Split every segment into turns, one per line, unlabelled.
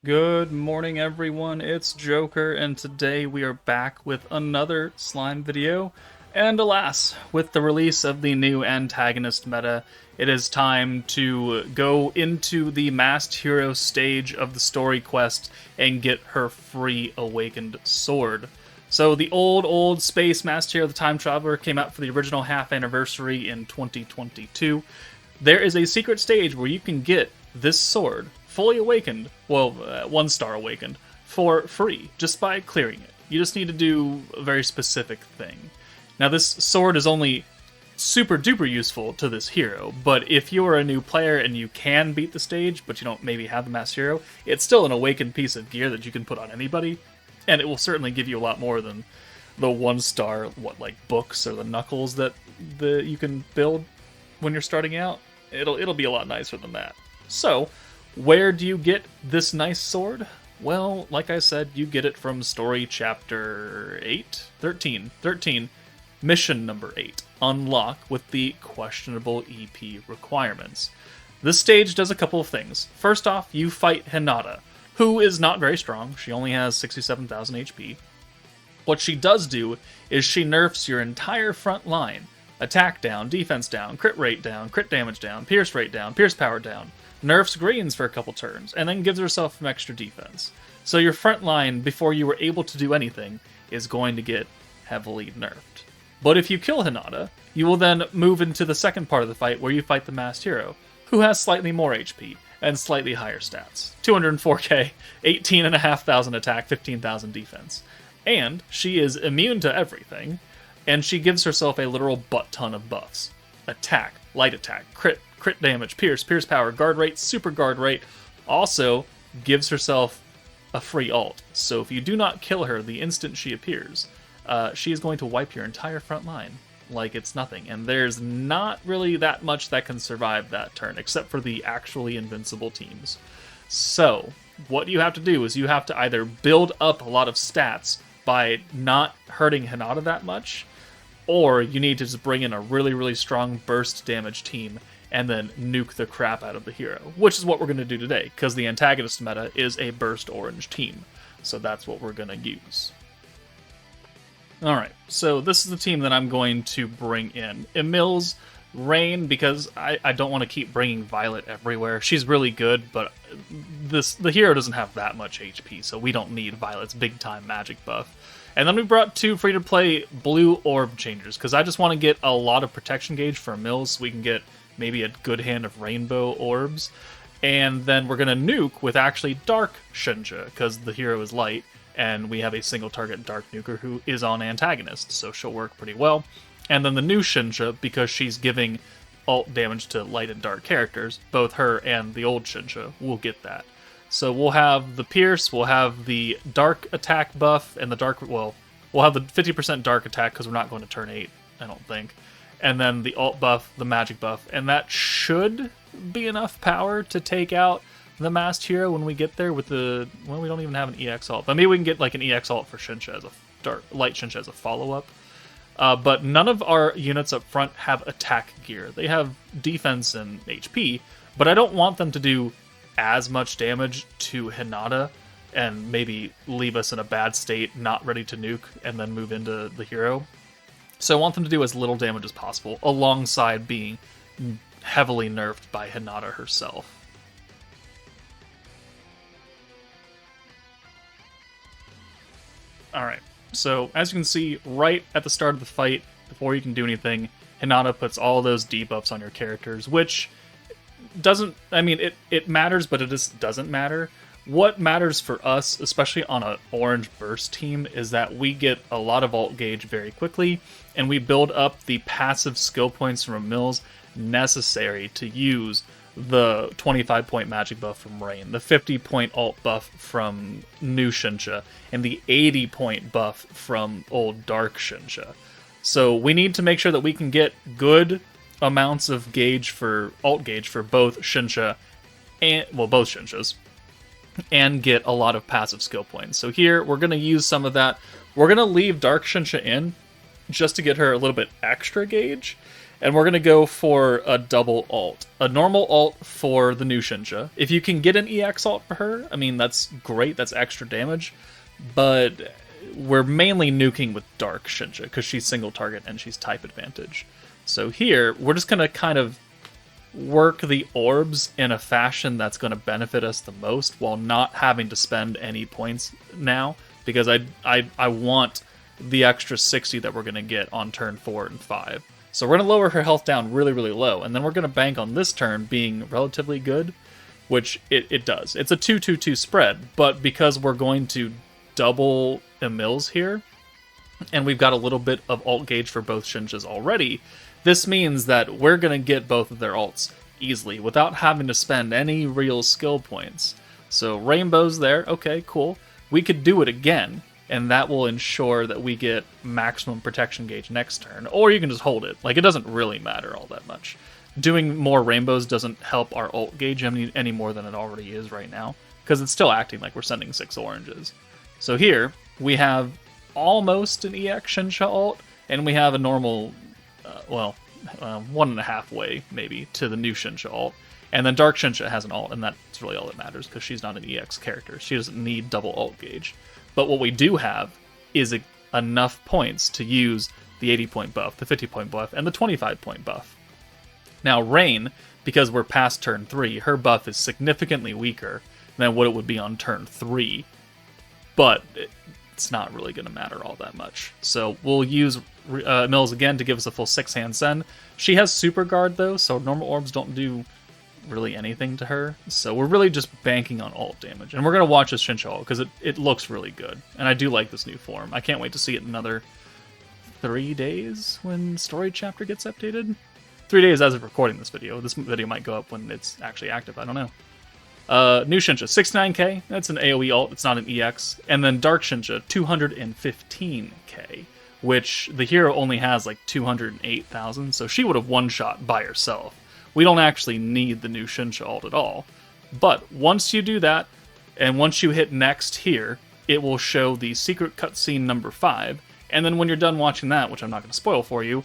Good morning, everyone. It's Joker, and today we are back with another slime video. And alas, with the release of the new Antagonist meta, it is time to go into the Masked Hero stage of the story quest and get her free awakened sword. So the old Space Masked Hero, the Time Traveler, came out for the original half anniversary in 2022. There is a secret stage where you can get this sword fully awakened, well, 1-star awakened, for free, just by clearing it. You just need to do a very specific thing. Now, this sword is only super duper useful to this hero, but if you are a new player and you can beat the stage, but you don't maybe have the Masked Hero, it's still an awakened piece of gear that you can put on anybody, and it will certainly give you a lot more than the 1-star, like books or the knuckles that you can build when you're starting out. It'll be a lot nicer than that. So, where do you get this nice sword? Well, like I said, you get it from story chapter 13, mission number 8, unlock with the questionable EP requirements. This stage does a couple of things. First off, you fight Hinata, who is not very strong. She only has 67,000 HP. What she does do is she nerfs your entire front line. Attack down, defense down, crit rate down, crit damage down, pierce rate down, pierce power down. Nerfs greens for a couple turns, and then gives herself some extra defense. So your front line, before you were able to do anything, is going to get heavily nerfed. But if you kill Hinata, you will then move into the second part of the fight where you fight the Masked Hero, who has slightly more HP and slightly higher stats. 204k, 18,500 attack, 15,000 defense. And she is immune to everything, and she gives herself a literal butt ton of buffs. Attack, light attack, crit damage, pierce power, guard rate, super guard rate. Also gives herself a free ult. So if you do not kill her the instant she appears, she is going to wipe your entire front line like it's nothing. And there's not really that much that can survive that turn, except for the actually invincible teams. So what you have to do is you have to either build up a lot of stats by not hurting Hinata that much, or you need to just bring in a really strong burst damage team and then nuke the crap out of the hero, which is what we're going to do today, because the Antagonist meta is a burst orange team. So that's what we're going to use. Alright, so this is the team that I'm going to bring in. Emil's Rain, because I don't want to keep bringing Violet everywhere. She's really good, but the hero doesn't have that much HP, so we don't need Violet's big-time magic buff. And then we brought 2 free-to-play blue orb changers, because I just want to get a lot of protection gauge for Emil, so we can get maybe a good hand of rainbow orbs. And then we're going to nuke with actually Dark Shinja, because the hero is light, and we have a single target Dark Nuker who is on Antagonist, so she'll work pretty well. And then the new Shinja, because she's giving ult damage to light and dark characters, both her and the old Shinja will get that. So we'll have the Pierce, we'll have the Dark attack buff, and the Dark, well, we'll have the 50% Dark attack because we're not going to turn 8, I don't think. And then the ult buff, the magic buff, and that should be enough power to take out the Masked Hero when we get there with the, well, we don't even have an EX ult, but maybe we can get like an EX ult for Shinja as a light Shinja as a follow-up. But none of our units up front have attack gear. They have defense and HP, but I don't want them to do as much damage to Hinata and maybe leave us in a bad state, not ready to nuke, and then move into the hero. So I want them to do as little damage as possible, alongside being heavily nerfed by Hinata herself. Alright, so as you can see, right at the start of the fight, before you can do anything, Hinata puts all those debuffs on your characters, which doesn't, I mean, it matters, but it just doesn't matter. What matters for us, especially on an orange burst team, is that we get a lot of ult gauge very quickly, and we build up the passive skill points from Mills necessary to use the 25-point magic buff from Rain, the 50-point ult buff from new Shinja, and the 80-point buff from old Dark Shinja. So we need to make sure that we can get good amounts of gauge for ult gauge for both Shinja and, well, both Shinjas, and get a lot of passive skill points. So here we're going to use some of that. We're going to leave Dark Shinja in just to get her a little bit extra gauge, And we're going to go for a double alt. A normal alt for the new Shinsha. If you can get an EX alt for her, I mean, that's great. That's extra damage. But we're mainly nuking with Dark Shinsha because she's single target and she's type advantage. So here, we're just going to kind of work the orbs in a fashion that's going to benefit us the most while not having to spend any points now. Because I want the extra 60 that we're going to get on turn 4 and 5. So we're going to lower her health down really, really low, and then we're going to bank on this turn being relatively good, which it does. It's a 2-2-2 spread, but because we're going to double Emils here, and we've got a little bit of alt gauge for both Shinshas already, this means that we're going to get both of their alts easily without having to spend any real skill points. So Rainbow's there, okay, cool. We could do it again, and that will ensure that we get maximum protection gauge next turn, or you can just hold it. Like, it doesn't really matter all that much. Doing more rainbows doesn't help our ult gauge any more than it already is right now, because it's still acting like we're sending 6 oranges. So here, we have almost an EX Shinsha ult, and we have a normal, 1.5 way, maybe, to the new Shinsha ult. And then Dark Shinsha has an ult, and that's really all that matters, because she's not an EX character. She doesn't need double ult gauge. But what we do have is enough points to use the 80-point buff, the 50-point buff, and the 25-point buff. Now, Rain, because we're past turn 3, her buff is significantly weaker than what it would be on turn 3. But it's not really going to matter all that much. So we'll use Mills again to give us a full 6-hand send. She has Super Guard, though, so normal orbs don't do really anything to her, so we're really just banking on ult damage, and we're going to watch this Shinsha ult because it looks really good, and I do like this new form. I can't wait to see it in another 3 days when story chapter gets updated. 3 days as of recording this video. This video might go up when it's actually active, I don't know. New Shinsha, 69k, that's an AoE ult, it's not an EX, and then Dark Shinsha, 215k, which the hero only has like 208,000, so she would have one-shot by herself. We don't actually need the new Shinsha ult at all. But once you do that, and once you hit next here, it will show the secret cutscene number 5. And then when you're done watching that, which I'm not going to spoil for you,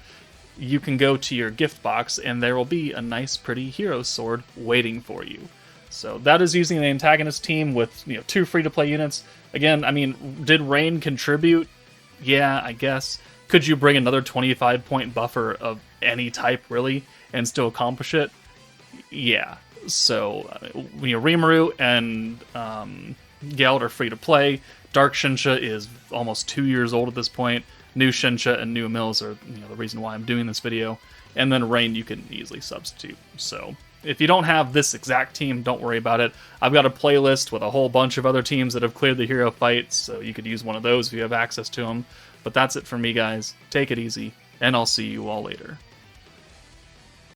you can go to your gift box, and there will be a nice, pretty hero sword waiting for you. So that is using the Antagonist team with 2 free-to-play units. Again, I mean, did Rain contribute? Yeah, I guess. Could you bring another 25-point buffer of any type, really, and still accomplish it? Yeah. So, Rimuru and Geld are free to play. Dark Shinsha is almost 2 years old at this point. New Shinsha and new Mills are the reason why I'm doing this video. And then Rain you can easily substitute. So, if you don't have this exact team, don't worry about it. I've got a playlist with a whole bunch of other teams that have cleared the hero fights, so you could use one of those if you have access to them. But that's it for me, guys. Take it easy, and I'll see you all later.